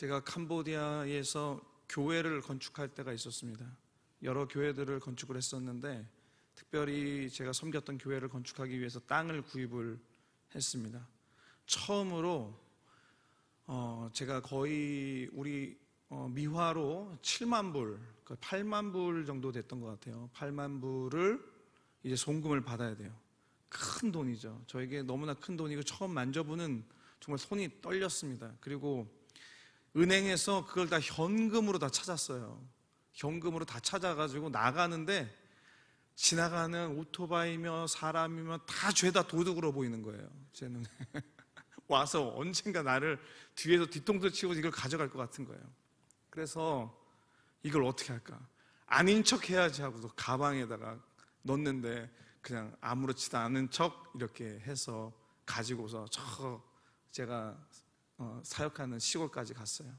제가 캄보디아에서 교회를 건축할 때가 있었습니다. 여러 교회들을 건축을 했었는데 특별히 제가 섬겼던 교회를 건축하기 위해서 땅을 구입을 했습니다. 처음으로 제가 거의 우리 미화로 7만 불, 8만 불 정도 됐던 것 같아요. 8만 불을 이제 송금을 받아야 돼요. 큰 돈이죠. 저에게 너무나 큰 돈이고 처음 만져보는 정말 손이 떨렸습니다. 그리고 은행에서 그걸 다 현금으로 다 찾았어요. 현금으로 다 찾아가지고 나가는데 지나가는 오토바이며 사람이며 다 죄다 도둑으로 보이는 거예요. 제 눈에. 와서 언젠가 나를 뒤에서 뒤통수 치고 이걸 가져갈 것 같은 거예요. 그래서 이걸 어떻게 할까? 아닌 척 해야지 하고서 가방에다가 넣었는데 그냥 아무렇지도 않은 척 이렇게 해서 가지고서 제가 사역하는 시골까지 갔어요.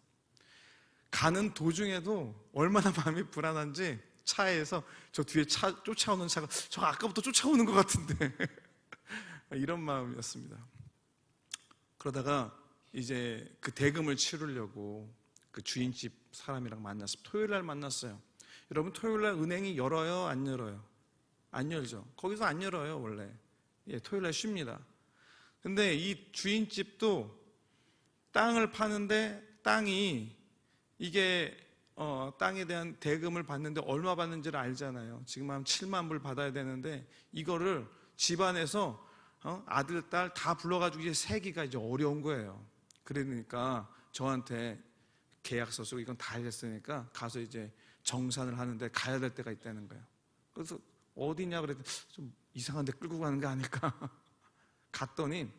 가는 도중에도 얼마나 마음이 불안한지 차에서 저 뒤에 쫓아오는 차가 저 아까부터 쫓아오는 것 같은데 이런 마음이었습니다. 그러다가 이제 그 대금을 치르려고 그 주인집 사람이랑 만났어요. 토요일 날 만났어요. 여러분 토요일 날 은행이 열어요? 안 열어요? 안 열죠. 거기서 안 열어요 원래. 토요일 날 쉽니다. 근데 이 주인집도 땅을 파는데 땅이 이게 땅에 대한 대금을 받는데 얼마 받는지를 알잖아요. 지금 한 7만 불 받아야 되는데 이거를 집안에서 아들, 딸 다 불러가지고 이제 세기가 이제 어려운 거예요. 그러니까 저한테 계약서 쓰고 이건 다 했으니까 가서 이제 정산을 하는데 가야 될 때가 있다는 거예요. 그래서 어디냐 그랬더니 좀 이상한 데 끌고 가는 게 아닐까. 갔더니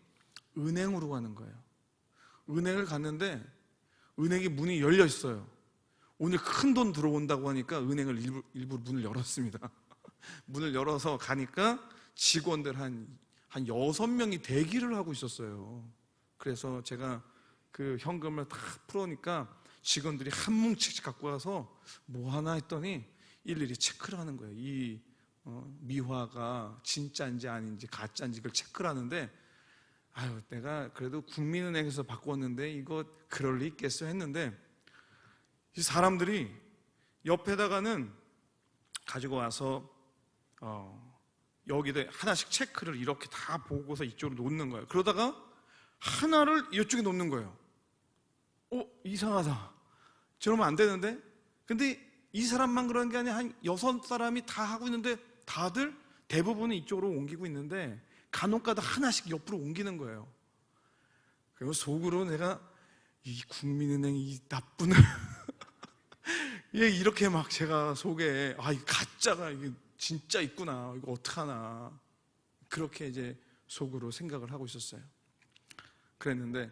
은행으로 가는 거예요. 은행을 갔는데 은행이 문이 열려 있어요. 오늘 큰 돈 들어온다고 하니까 은행을 일부러 문을 열었습니다. 문을 열어서 가니까 직원들 한 6명이 대기를 하고 있었어요. 그래서 제가 그 현금을 다 풀어오니까 직원들이 한 뭉치씩 갖고 와서 뭐 하나 했더니 일일이 체크를 하는 거예요. 이 미화가 진짜인지 아닌지 가짜인지 그걸 체크를 하는데 아유, 내가 그래도 국민은행에서 바꿨는데 이거 그럴 리 있겠어 했는데 이 사람들이 옆에다가는 가지고 와서 여기다 하나씩 체크를 이렇게 다 보고서 이쪽으로 놓는 거예요. 그러다가 하나를 이쪽에 놓는 거예요. 이상하다. 저러면 안 되는데? 근데 이 사람만 그런 게 아니라 한 6사람이 다 하고 있는데 다들 대부분은 이쪽으로 옮기고 있는데 간혹가다 하나씩 옆으로 옮기는 거예요. 그리고 속으로 내가 이 국민은행 이 나쁜 이렇게 막 제가 속에 이 가짜가 이게 진짜 있구나. 이거 어떡하나. 그렇게 이제 속으로 생각을 하고 있었어요. 그랬는데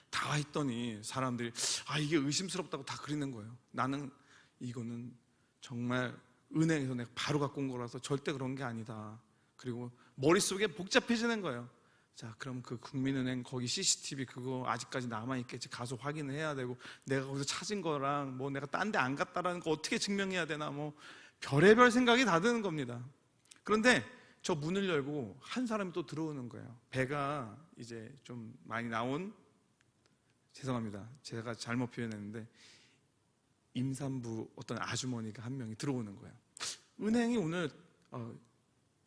다 했더니 사람들이 이게 의심스럽다고 다 그리는 거예요. 나는 이거는 정말 은행에서 내가 바로 갖고 온 거라서 절대 그런 게 아니다. 그리고 머릿속에 복잡해지는 거예요. 자, 그럼 그 국민은행 거기 CCTV 그거 아직까지 남아있겠지. 가서 확인을 해야 되고 내가 거기서 찾은 거랑 뭐 내가 딴 데 안 갔다라는 거 어떻게 증명해야 되나 뭐 별의별 생각이 다 드는 겁니다. 그런데 저 문을 열고 한 사람이 또 들어오는 거예요. 배가 이제 좀 많이 나온, 죄송합니다. 제가 잘못 표현했는데 임산부 어떤 아주머니가 한 명이 들어오는 거예요. 은행이 오늘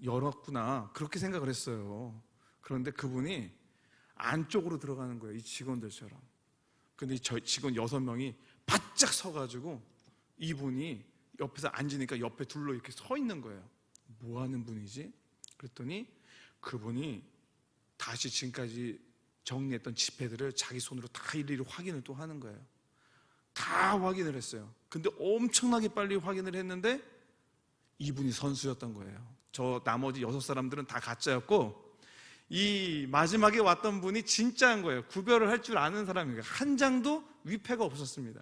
열었구나 그렇게 생각을 했어요. 그런데 그분이 안쪽으로 들어가는 거예요. 이 직원들처럼. 근데 저 직원 6명이 바짝 서가지고 이분이 옆에서 앉으니까 옆에 둘러 이렇게 서 있는 거예요. 뭐 하는 분이지? 그랬더니 그분이 다시 지금까지 정리했던 지폐들을 자기 손으로 다 일일이 확인을 또 하는 거예요. 다 확인을 했어요. 근데 엄청나게 빨리 확인을 했는데 이분이 선수였던 거예요. 저 나머지 6사람들은 다 가짜였고 이 마지막에 왔던 분이 진짜인 거예요. 구별을 할 줄 아는 사람이에요. 한 장도 위패가 없었습니다.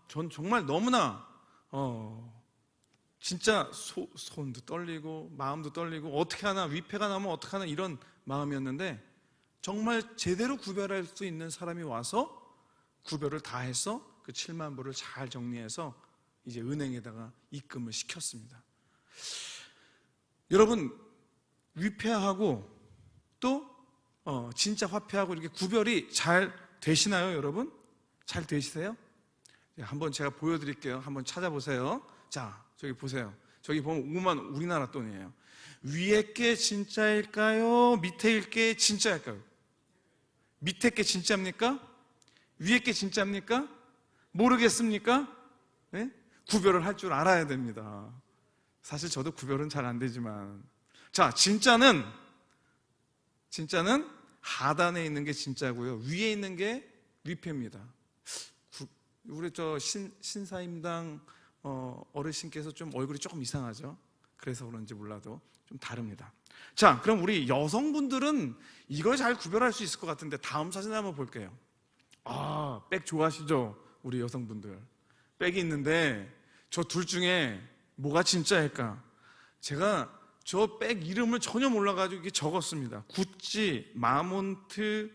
전 정말 너무나 진짜 손도 떨리고 마음도 떨리고 어떻게 하나 위패가 나면 어떻게 하나 이런 마음이었는데 정말 제대로 구별할 수 있는 사람이 와서 구별을 다 해서 그 7만 불을 잘 정리해서 이제 은행에다가 입금을 시켰습니다. 여러분 위패하고 또 진짜 화폐하고 이렇게 구별이 잘 되시나요, 여러분? 잘 되시세요? 한번 제가 보여드릴게요. 한번 찾아보세요. 자, 저기 보세요. 저기 보면 5만 우리나라 돈이에요. 위에 게 진짜일까요? 밑에 게 진짜일까요? 밑에 게 진짜입니까? 위에 게 진짜입니까? 모르겠습니까? 네? 구별을 할 줄 알아야 됩니다. 사실 저도 구별은 잘 안 되지만, 자, 진짜는 하단에 있는 게 진짜고요, 위에 있는 게 위패입니다. 우리 저 신사임당 어르신께서 좀 얼굴이 조금 이상하죠? 그래서 그런지 몰라도 좀 다릅니다. 자, 그럼 우리 여성분들은 이걸 잘 구별할 수 있을 것 같은데, 다음 사진 한번 볼게요. 아, 백 좋아하시죠? 우리 여성분들. 백이 있는데 저 둘 중에 뭐가 진짜일까? 제가 저 백 이름을 전혀 몰라가지고 이게 적었습니다. 구찌, 마몬트,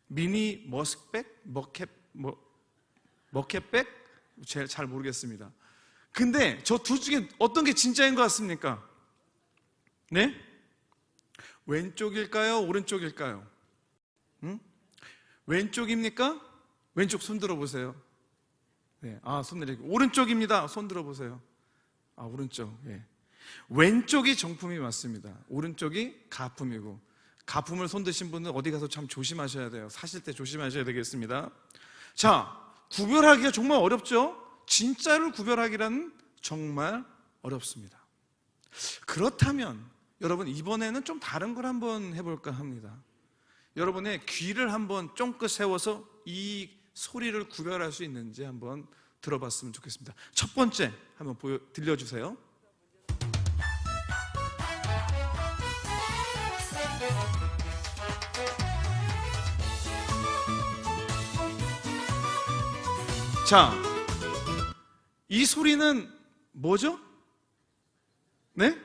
미니 머스백? 머켓백? 제가 잘 모르겠습니다. 근데 저 둘 중에 어떤 게 진짜인 것 같습니까? 네? 왼쪽일까요? 오른쪽일까요? 응? 왼쪽입니까? 왼쪽 손 들어보세요. 네, 손 내리고. 오른쪽입니다. 손 들어보세요. 오른쪽. 예. 왼쪽이 정품이 맞습니다. 오른쪽이 가품이고, 가품을 손드신 분은 어디 가서 참 조심하셔야 돼요. 사실 때 조심하셔야 되겠습니다. 자, 구별하기가 정말 어렵죠? 진짜를 구별하기란 정말 어렵습니다. 그렇다면 여러분, 이번에는 좀 다른 걸 한번 해볼까 합니다. 여러분의 귀를 한번 쫑긋 세워서 이 소리를 구별할 수 있는지 한번 들어봤으면 좋겠습니다. 첫 번째 한번 들려주세요. 자, 이 소리는 뭐죠? 네?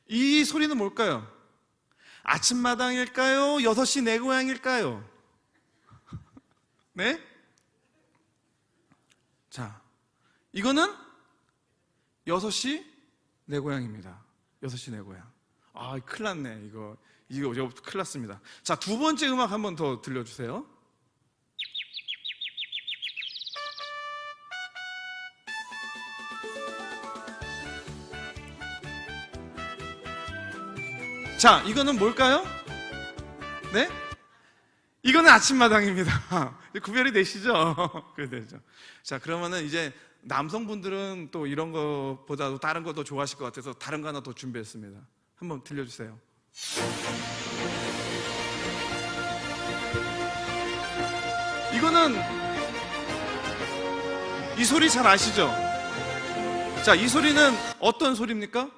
이 소리는 뭘까요? 아침마당일까요? 6시 내 고향일까요? 네? 자, 이거는 6시 내 고향입니다. 6시 내 고향. 큰일 났네. 이거 큰일 났습니다. 자, 두 번째 음악 한번 더 들려주세요. 자, 이거는 뭘까요? 네? 이거는 아침마당입니다. 구별이 되시죠? 그래 되죠. 자, 그러면은 이제 남성분들은 또 이런 거보다도 다른 거 더 좋아하실 것 같아서 다른 거 하나 더 준비했습니다. 한번 들려주세요. 이거는 이 소리 잘 아시죠? 자, 이 소리는 어떤 소리입니까?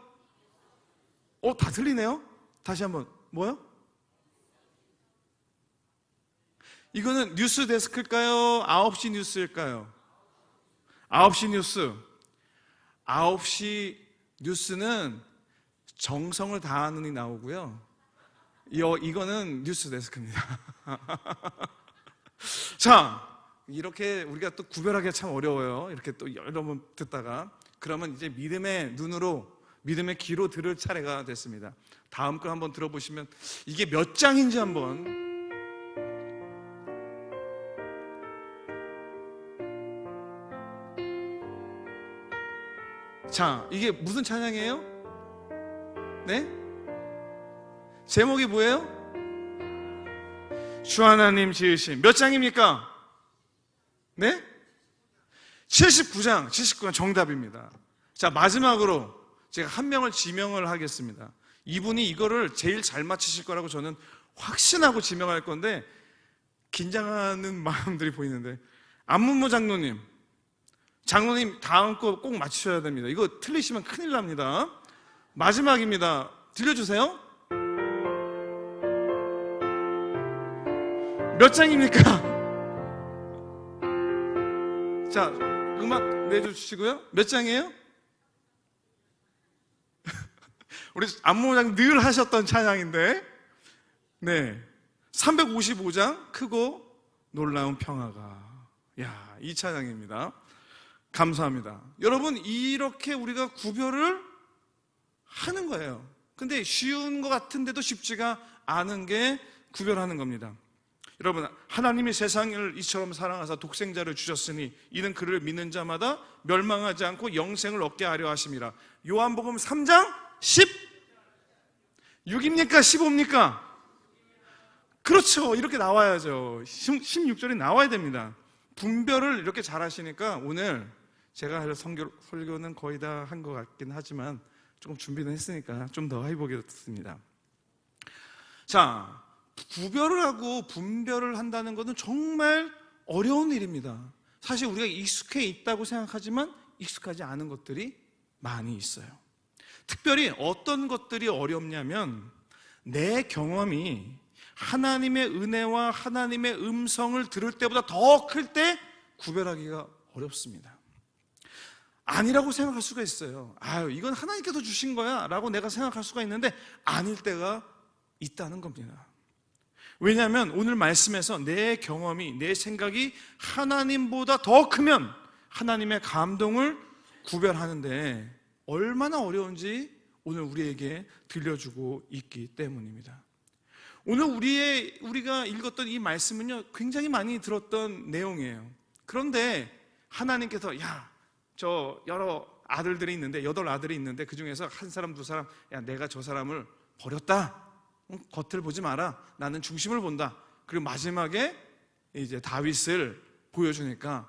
다 들리네요? 다시 한번. 뭐요? 이거는 뉴스 데스크일까요? 9시 뉴스일까요? 9시 뉴스. 9시 뉴스는 정성을 다하는이 나오고요. 이거는 뉴스 데스크입니다. 자, 이렇게 우리가 또 구별하기가 참 어려워요. 이렇게 또 여러 번 듣다가. 그러면 이제 믿음의 눈으로, 믿음의 귀로 들을 차례가 됐습니다. 다음 걸 한번 들어보시면 이게 몇 장인지 한번. 자, 이게 무슨 찬양이에요? 네? 제목이 뭐예요? 주 하나님 지으신. 몇 장입니까? 네? 79장, 79장 정답입니다. 자, 마지막으로 제가 한 명을 지명을 하겠습니다. 이분이 이거를 제일 잘 맞히실 거라고 저는 확신하고 지명할 건데 긴장하는 마음들이 보이는데, 안문모 장로님 다음 거 꼭 맞추셔야 됩니다. 이거 틀리시면 큰일 납니다. 마지막입니다. 들려주세요. 몇 장입니까? 자, 음악 내주시고요. 몇 장이에요? 우리 안문모 장님 늘 하셨던 찬양인데, 네, 355장 크고 놀라운 평화가. 야, 이 찬양입니다. 감사합니다. 여러분, 이렇게 우리가 구별을 하는 거예요. 근데 쉬운 것 같은데도 쉽지가 않은 게 구별하는 겁니다. 여러분, 하나님이 세상을 이처럼 사랑하사 독생자를 주셨으니 이는 그를 믿는 자마다 멸망하지 않고 영생을 얻게 하려 하심이라. 요한복음 3장 16입니까? 15입니까? 그렇죠. 이렇게 나와야죠. 16절이 나와야 됩니다. 분별을 이렇게 잘 하시니까 오늘 제가 할 설교는 거의 다 한 것 같긴 하지만 조금 준비는 했으니까 좀 더 해보겠습니다. 자, 구별을 하고 분별을 한다는 것은 정말 어려운 일입니다. 사실 우리가 익숙해 있다고 생각하지만 익숙하지 않은 것들이 많이 있어요. 특별히 어떤 것들이 어렵냐면 내 경험이 하나님의 은혜와 하나님의 음성을 들을 때보다 더 클 때 구별하기가 어렵습니다. 아니라고 생각할 수가 있어요. 이건 하나님께서 주신 거야 라고 내가 생각할 수가 있는데 아닐 때가 있다는 겁니다. 왜냐하면 오늘 말씀에서 내 경험이, 내 생각이 하나님보다 더 크면 하나님의 감동을 구별하는데 얼마나 어려운지 오늘 우리에게 들려주고 있기 때문입니다. 오늘 우리가 읽었던 이 말씀은요, 굉장히 많이 들었던 내용이에요. 그런데 하나님께서 저 여러 아들들이 있는데 8아들이 있는데 그 중에서 한 사람, 두 사람, 내가 저 사람을 버렸다. 겉을 보지 마라. 나는 중심을 본다. 그리고 마지막에 이제 다윗을 보여주니까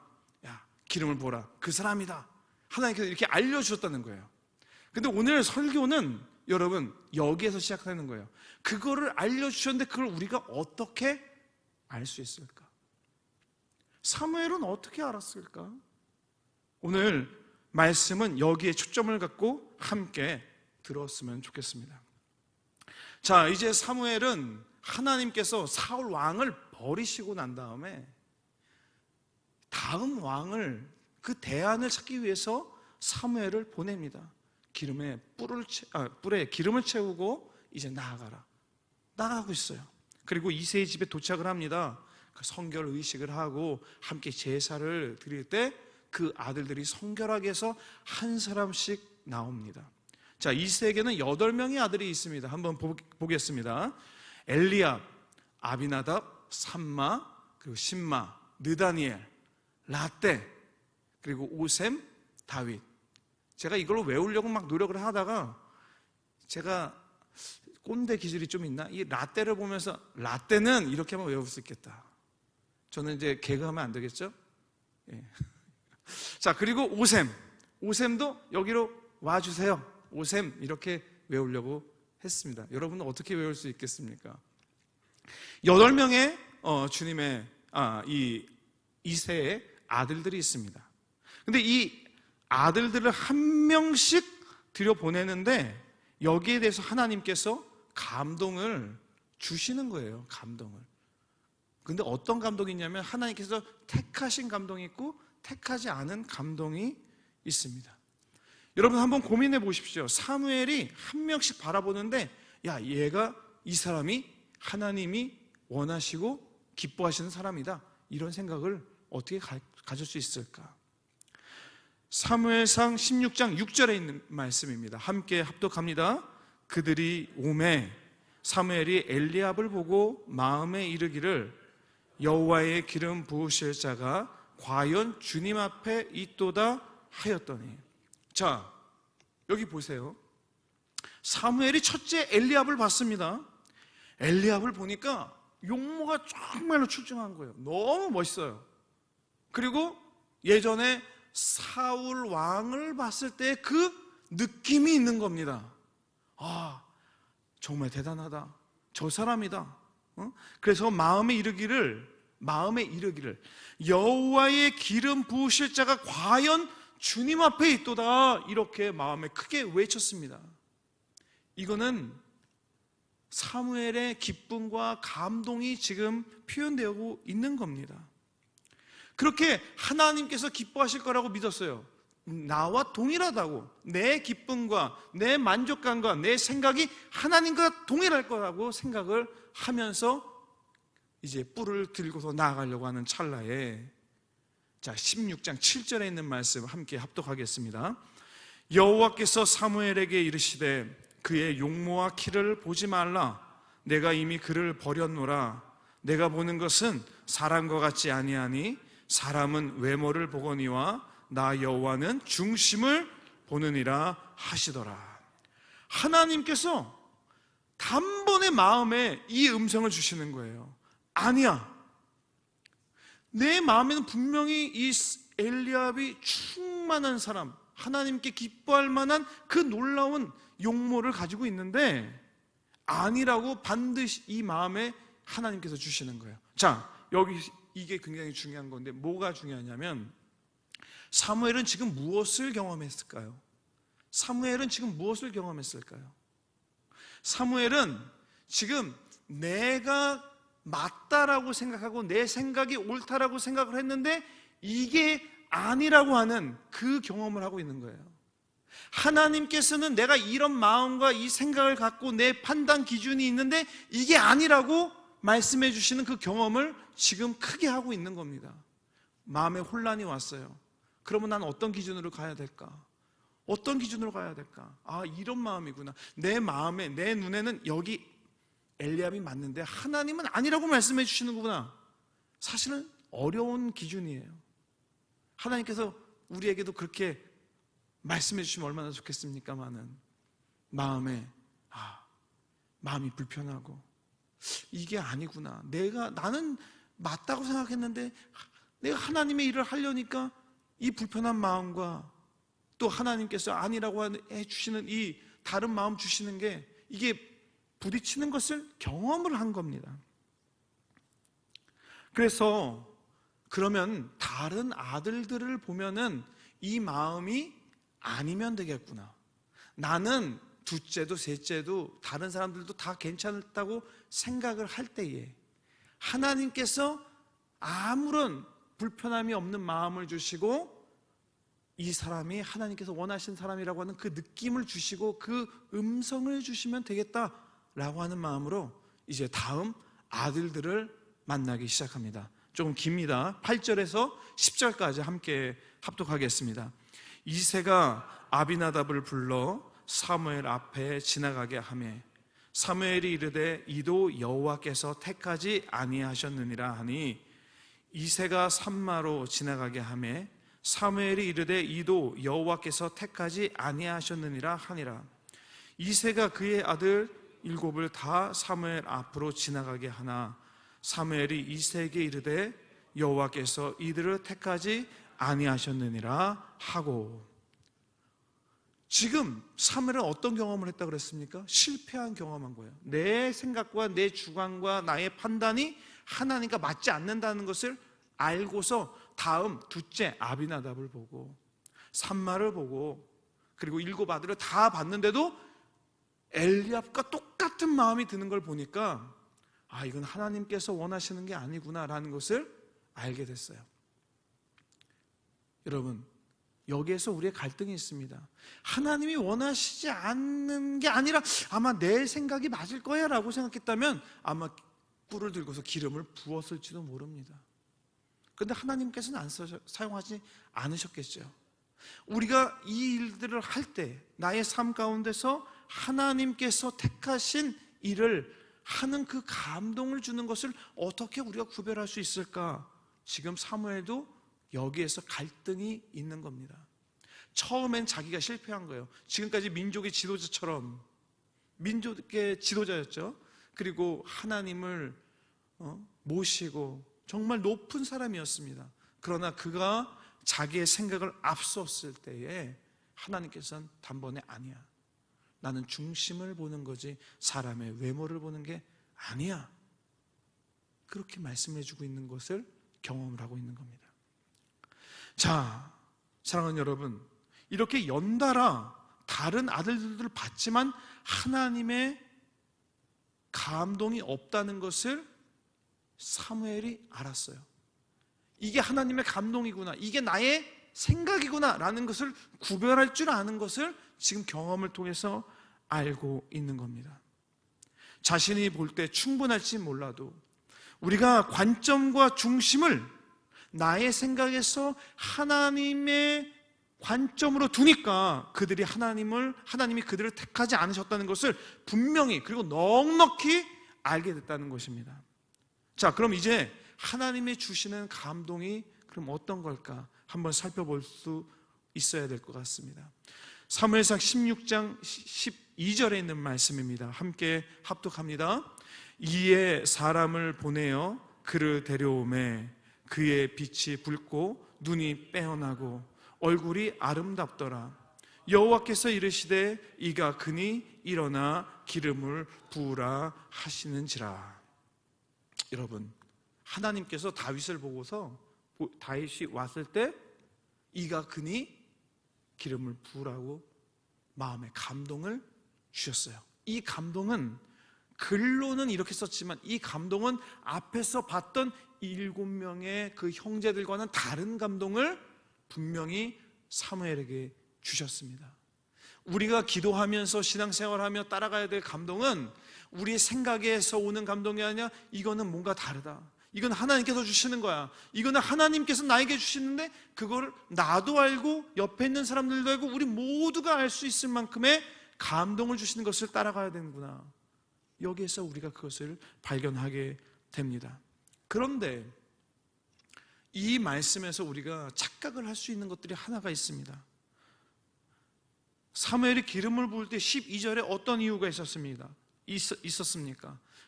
기름을 보라. 그 사람이다. 하나님께서 이렇게 알려주셨다는 거예요. 근데 오늘 설교는 여러분 여기에서 시작하는 거예요. 그거를 알려주셨는데 그걸 우리가 어떻게 알 수 있을까? 사무엘은 어떻게 알았을까? 오늘 말씀은 여기에 초점을 갖고 함께 들었으면 좋겠습니다. 자, 이제 사무엘은 하나님께서 사울 왕을 버리시고 난 다음에 다음 왕을, 그 대안을 찾기 위해서 사무엘을 보냅니다. 뿔에 기름을 채우고 이제 나아가고 있어요. 그리고 이새의 집에 도착을 합니다. 성결 의식을 하고 함께 제사를 드릴 때 그 아들들이 성결하게 해서 한 사람씩 나옵니다. 자, 이새에게는 8명의 아들이 있습니다. 한번 보겠습니다. 엘리압, 아비나답, 삼마, 그리고 신마, 느다니엘, 라떼, 그리고 오셈, 다윗. 제가 이걸로 외우려고 막 노력을 하다가 제가 꼰대 기질이 좀 있나? 이 라떼를 보면서 라떼는 이렇게 하면 외울 수 있겠다. 저는 이제 개그하면 안 되겠죠? 예. 자, 그리고 오셈도 여기로 와주세요. 오셈 이렇게 외우려고 했습니다. 여러분은 어떻게 외울 수 있겠습니까? 8명의 주님의 이 이새의 아들들이 있습니다. 근데 이 아들들을 한 명씩 들여보내는데 여기에 대해서 하나님께서 감동을 주시는 거예요. 감동을. 근데 어떤 감동이 있냐면 하나님께서 택하신 감동이 있고 택하지 않은 감동이 있습니다. 여러분 한번 고민해 보십시오. 사무엘이 한 명씩 바라보는데 이 사람이 하나님이 원하시고 기뻐하시는 사람이다. 이런 생각을 어떻게 가질 수 있을까? 사무엘상 16장 6절에 있는 말씀입니다. 함께 합독합니다. 그들이 오매 사무엘이 엘리압을 보고 마음에 이르기를 여호와의 기름 부으실 자가 과연 주님 앞에 있도다 하였더니. 자, 여기 보세요. 사무엘이 첫째 엘리압을 봤습니다. 엘리압을 보니까 용모가 정말로 출중한 거예요. 너무 멋있어요. 그리고 예전에 사울 왕을 봤을 때 그 느낌이 있는 겁니다. 정말 대단하다. 저 사람이다. 그래서 마음에 이르기를 여호와의 기름 부으실 자가 과연 주님 앞에 있도다. 이렇게 마음에 크게 외쳤습니다. 이거는 사무엘의 기쁨과 감동이 지금 표현되고 있는 겁니다. 그렇게 하나님께서 기뻐하실 거라고 믿었어요. 나와 동일하다고, 내 기쁨과 내 만족감과 내 생각이 하나님과 동일할 거라고 생각을 하면서 이제 뿔을 들고서 나아가려고 하는 찰나에, 자, 16장 7절에 있는 말씀 함께 합독하겠습니다. 여호와께서 사무엘에게 이르시되 그의 용모와 키를 보지 말라. 내가 이미 그를 버렸노라. 내가 보는 것은 사람과 같지 아니하니 사람은 외모를 보거니와 나 여호와는 중심을 보느니라 하시더라. 하나님께서 단번에 마음에 이 음성을 주시는 거예요. 아니야, 내 마음에는 분명히 이 엘리압이 충만한 사람, 하나님께 기뻐할 만한 그 놀라운 용모를 가지고 있는데 아니라고 반드시 이 마음에 하나님께서 주시는 거예요. 자, 여기 이게 굉장히 중요한 건데 뭐가 중요하냐면 사무엘은 지금 무엇을 경험했을까요? 사무엘은 지금 무엇을 경험했을까요? 사무엘은 지금 내가 맞다라고 생각하고 내 생각이 옳다라고 생각을 했는데 이게 아니라고 하는 그 경험을 하고 있는 거예요. 하나님께서는 내가 이런 마음과 이 생각을 갖고 내 판단 기준이 있는데 이게 아니라고 말씀해 주시는 그 경험을 지금 크게 하고 있는 겁니다. 마음에 혼란이 왔어요. 그러면 난 어떤 기준으로 가야 될까? 어떤 기준으로 가야 될까? 아, 이런 마음이구나. 내 마음에, 내 눈에는 여기 엘리압이 맞는데 하나님은 아니라고 말씀해 주시는구나. 사실은 어려운 기준이에요. 하나님께서 우리에게도 그렇게 말씀해 주시면 얼마나 좋겠습니까마는 마음에 마음이 불편하고 이게 아니구나. 나는 맞다고 생각했는데 내가 하나님의 일을 하려니까 이 불편한 마음과 또 하나님께서 아니라고 해주시는 이 다른 마음 주시는 게 이게 부딪히는 것을 경험을 한 겁니다. 그래서 그러면 다른 아들들을 보면은 이 마음이 아니면 되겠구나. 나는 둘째도 셋째도 다른 사람들도 다 괜찮다고 생각을 할 때에 하나님께서 아무런 불편함이 없는 마음을 주시고 이 사람이 하나님께서 원하신 사람이라고 하는 그 느낌을 주시고 그 음성을 주시면 되겠다라고 하는 마음으로 이제 다음 아들들을 만나기 시작합니다. 조금 깁니다. 8절에서 10절까지 함께 합독하겠습니다. 이새가 아비나답을 불러 사무엘 앞에 지나가게 하매 사무엘이 이르되 이도 여호와께서 택하지 아니하셨느니라 하니 이새가 산마로 지나가게 하매 사무엘이 이르되 이도 여호와께서 택하지 아니하셨느니라 하니라. 이새가 그의 아들 7을 다 사무엘 앞으로 지나가게 하나 사무엘이 이새에게 이르되 여호와께서 이들을 택하지 아니하셨느니라 하고. 지금 사무엘은 어떤 경험을 했다고 그랬습니까? 실패한 경험한 거예요. 내 생각과 내 주관과 나의 판단이 하나님과 맞지 않는다는 것을 알고서 다음 둘째 아비나답을 보고 산마를 보고 그리고 7 아들을 다 봤는데도 엘리압과 똑같은 마음이 드는 걸 보니까 이건 하나님께서 원하시는 게 아니구나라는 것을 알게 됐어요. 여러분, 여기에서 우리의 갈등이 있습니다. 하나님이 원하시지 않는 게 아니라 아마 내 생각이 맞을 거야 라고 생각했다면 아마 꿀을 들고서 기름을 부었을지도 모릅니다. 그런데 하나님께서는 사용하지 않으셨겠죠. 우리가 이 일들을 할 때 나의 삶 가운데서 하나님께서 택하신 일을 하는 그 감동을 주는 것을 어떻게 우리가 구별할 수 있을까? 지금 사무엘도 여기에서 갈등이 있는 겁니다. 처음엔 자기가 실패한 거예요. 지금까지 민족의 지도자처럼 민족의 지도자였죠. 그리고 하나님을 모시고 정말 높은 사람이었습니다. 그러나 그가 자기의 생각을 앞섰을 때에 하나님께서는 단번에 아니야, 나는 중심을 보는 거지 사람의 외모를 보는 게 아니야, 그렇게 말씀해주고 있는 것을 경험을 하고 있는 겁니다. 자, 사랑하는 여러분, 이렇게 연달아 다른 아들들을 봤지만 하나님의 감동이 없다는 것을 사무엘이 알았어요. 이게 하나님의 감동이구나, 이게 나의 생각이구나 라는 것을 구별할 줄 아는 것을 지금 경험을 통해서 알고 있는 겁니다. 자신이 볼 때 충분할지 몰라도 우리가 관점과 중심을 나의 생각에서 하나님의 관점으로 두니까 하나님이 그들을 택하지 않으셨다는 것을 분명히 그리고 넉넉히 알게 됐다는 것입니다. 자, 그럼 이제 하나님이 주시는 감동이 그럼 어떤 걸까? 한번 살펴볼 수 있어야 될 것 같습니다. 사무엘상 16장 12절에 있는 말씀입니다. 함께 합독합니다. 이에 사람을 보내어 그를 데려오매 그의 빛이 붉고 눈이 빼어나고 얼굴이 아름답더라. 여호와께서 이르시되 이가 그니 일어나 기름을 부으라 하시는지라. 여러분, 하나님께서 다윗을 보고서 다윗이 왔을 때 이가 그니 기름을 부으라고 마음에 감동을 주셨어요. 이 감동은 글로는 이렇게 썼지만 이 감동은 앞에서 봤던 7명의 그 형제들과는 다른 감동을 분명히 사무엘에게 주셨습니다. 우리가 기도하면서 신앙생활하며 따라가야 될 감동은 우리의 생각에서 오는 감동이 아니라 이거는 뭔가 다르다. 이건 하나님께서 주시는 거야. 이거는 하나님께서 나에게 주시는데 그걸 나도 알고 옆에 있는 사람들도 알고 우리 모두가 알 수 있을 만큼의 감동을 주시는 것을 따라가야 되는구나. 여기에서 우리가 그것을 발견하게 됩니다. 그런데 이 말씀에서 우리가 착각을 할 수 있는 것들이 하나가 있습니다. 사무엘이 기름을 부을 때 12절에 어떤 이유가 있었습니까?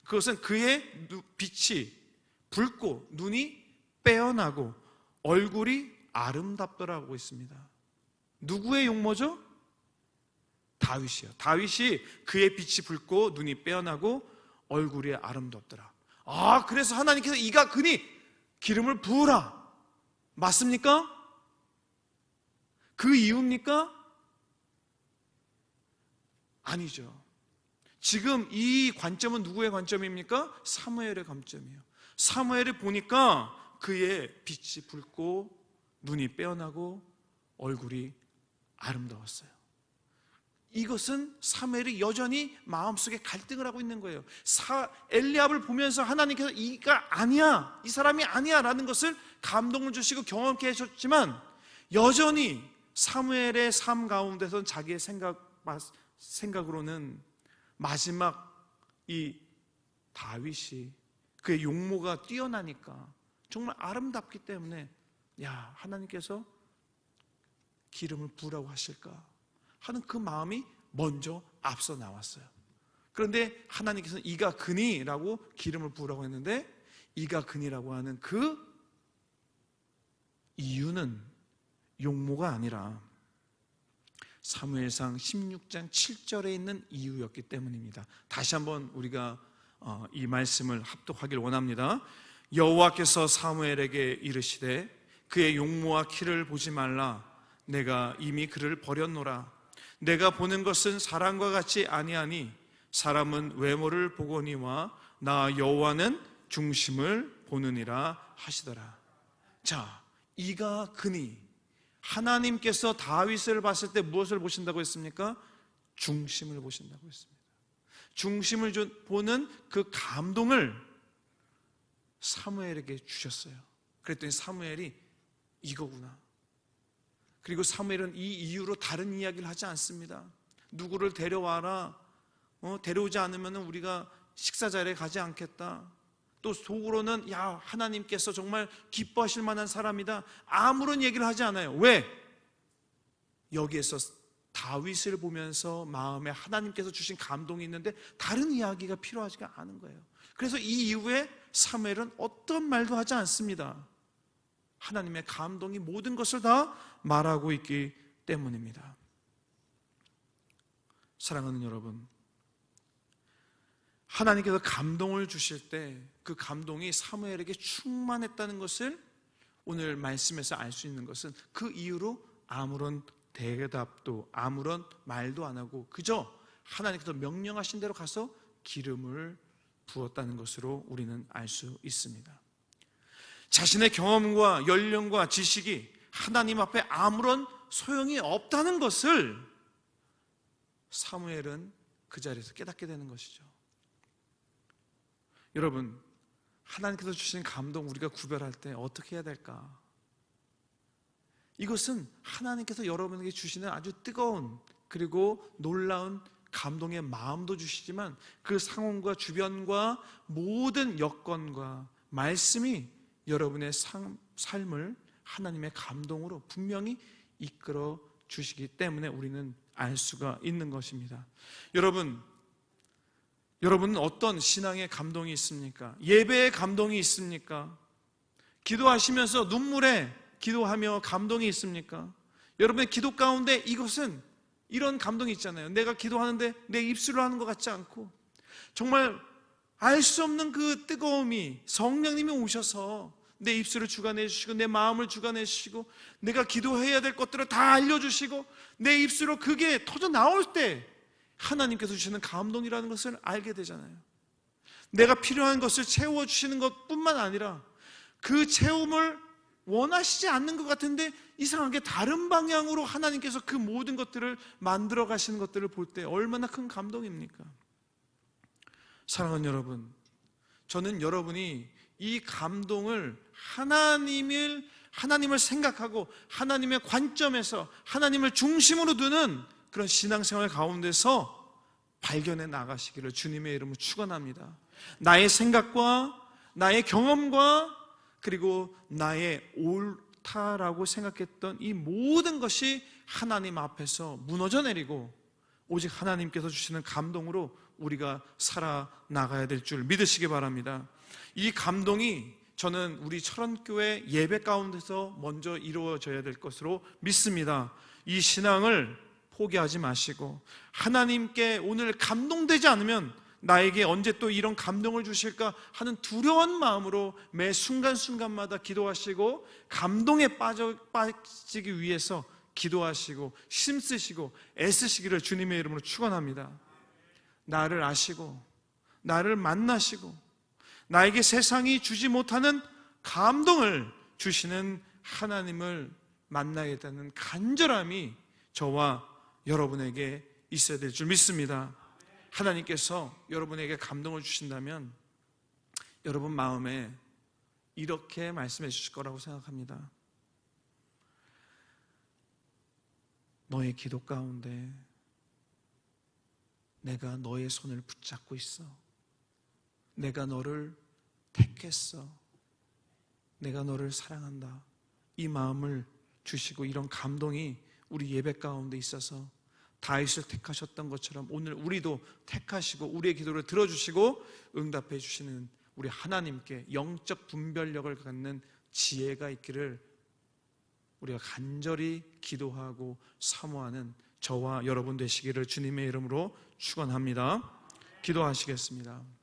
그것은 그의 빛이 붉고 눈이 빼어나고 얼굴이 아름답더라고 있습니다. 누구의 용모죠? 다윗이요. 다윗이 그의 빛이 붉고 눈이 빼어나고 얼굴이 아름답더라. 아, 그래서 하나님께서 이가 그니 기름을 부으라. 맞습니까? 그 이유입니까? 아니죠. 지금 이 관점은 누구의 관점입니까? 사무엘의 관점이에요. 사무엘이 보니까 그의 빛이 붉고 눈이 빼어나고 얼굴이 아름다웠어요. 이것은 사무엘이 여전히 마음속에 갈등을 하고 있는 거예요. 엘리압을 보면서 하나님께서 이가 아니야, 이 사람이 아니야 라는 것을 감동을 주시고 경험케 하셨지만 여전히 사무엘의 삶 가운데서는 자기의 생각으로는 마지막 이 다윗이 그의 용모가 뛰어나니까 정말 아름답기 때문에 야, 하나님께서 기름을 부으라고 하실까 하는 그 마음이 먼저 앞서 나왔어요. 그런데 하나님께서는 이가 그니라고 기름을 부으라고 했는데 이가 그니라고 하는 그 이유는 용모가 아니라 사무엘상 16장 7절에 있는 이유였기 때문입니다. 다시 한번 우리가 이 말씀을 합독하길 원합니다. 여호와께서 사무엘에게 이르시되 그의 용모와 키를 보지 말라. 내가 이미 그를 버렸노라. 내가 보는 것은 사람과 같이 아니하니 사람은 외모를 보거니와 나 여호와는 중심을 보느니라 하시더라. 자, 이가 그니 하나님께서 다윗을 봤을 때 무엇을 보신다고 했습니까? 중심을 보신다고 했습니다. 중심을 보는 그 감동을 사무엘에게 주셨어요. 그랬더니 사무엘이 이거구나. 그리고 사무엘은 이 이유로 다른 이야기를 하지 않습니다. 누구를 데려와라. 데려오지 않으면 우리가 식사 자리에 가지 않겠다. 또 속으로는 야, 하나님께서 정말 기뻐하실 만한 사람이다. 아무런 얘기를 하지 않아요. 왜? 여기에서 다윗을 보면서 마음에 하나님께서 주신 감동이 있는데 다른 이야기가 필요하지가 않은 거예요. 그래서 이 이후에 사무엘은 어떤 말도 하지 않습니다. 하나님의 감동이 모든 것을 다 말하고 있기 때문입니다. 사랑하는 여러분, 하나님께서 감동을 주실 때 그 감동이 사무엘에게 충만했다는 것을 오늘 말씀에서 알 수 있는 것은 그 이후로 아무런 대답도 아무런 말도 안 하고 그저 하나님께서 명령하신 대로 가서 기름을 부었다는 것으로 우리는 알 수 있습니다. 자신의 경험과 연령과 지식이 하나님 앞에 아무런 소용이 없다는 것을 사무엘은 그 자리에서 깨닫게 되는 것이죠. 여러분, 하나님께서 주신 감동 우리가 구별할 때 어떻게 해야 될까? 이것은 하나님께서 여러분에게 주시는 아주 뜨거운 그리고 놀라운 감동의 마음도 주시지만 그 상황과 주변과 모든 여건과 말씀이 여러분의 삶을 하나님의 감동으로 분명히 이끌어 주시기 때문에 우리는 알 수가 있는 것입니다. 여러분은 어떤 신앙의 감동이 있습니까? 예배의 감동이 있습니까? 기도하시면서 눈물에 기도하며 감동이 있습니까? 여러분의 기도 가운데 이런 감동이 있잖아요. 내가 기도하는데 내 입술로 하는 것 같지 않고 정말 알 수 없는 그 뜨거움이 성령님이 오셔서 내 입술을 주관해 주시고 내 마음을 주관해 주시고 내가 기도해야 될 것들을 다 알려주시고 내 입술로 그게 터져 나올 때 하나님께서 주시는 감동이라는 것을 알게 되잖아요. 내가 필요한 것을 채워주시는 것뿐만 아니라 그 채움을 원하시지 않는 것 같은데 이상하게 다른 방향으로 하나님께서 그 모든 것들을 만들어 가시는 것들을 볼 때 얼마나 큰 감동입니까? 사랑하는 여러분, 저는 여러분이 이 감동을 하나님을 생각하고 하나님의 관점에서 하나님을 중심으로 두는 그런 신앙생활 가운데서 발견해 나가시기를 주님의 이름으로 축원합니다. 나의 생각과 나의 경험과 그리고 나의 옳다라고 생각했던 이 모든 것이 하나님 앞에서 무너져 내리고 오직 하나님께서 주시는 감동으로 우리가 살아나가야 될 줄 믿으시기 바랍니다. 이 감동이 저는 우리 철원교회 예배 가운데서 먼저 이루어져야 될 것으로 믿습니다. 이 신앙을 포기하지 마시고 하나님께 오늘 감동되지 않으면 나에게 언제 또 이런 감동을 주실까 하는 두려운 마음으로 매 순간순간마다 기도하시고 감동에 빠지기 위해서 기도하시고 힘쓰시고 애쓰시기를 주님의 이름으로 축원합니다. 나를 아시고 나를 만나시고 나에게 세상이 주지 못하는 감동을 주시는 하나님을 만나겠다는 간절함이 저와 여러분에게 있어야 될 줄 믿습니다. 하나님께서 여러분에게 감동을 주신다면 여러분 마음에 이렇게 말씀해 주실 거라고 생각합니다. 너의 기도 가운데 내가 너의 손을 붙잡고 있어. 내가 너를 택했어. 내가 너를 사랑한다. 이 마음을 주시고 이런 감동이 우리 예배 가운데 있어서 다윗을 택하셨던 것처럼 오늘 우리도 택하시고 우리의 기도를 들어주시고 응답해 주시는 우리 하나님께 영적 분별력을 갖는 지혜가 있기를 우리가 간절히 기도하고 사모하는 저와 여러분 되시기를 주님의 이름으로 축원합니다. 기도하시겠습니다.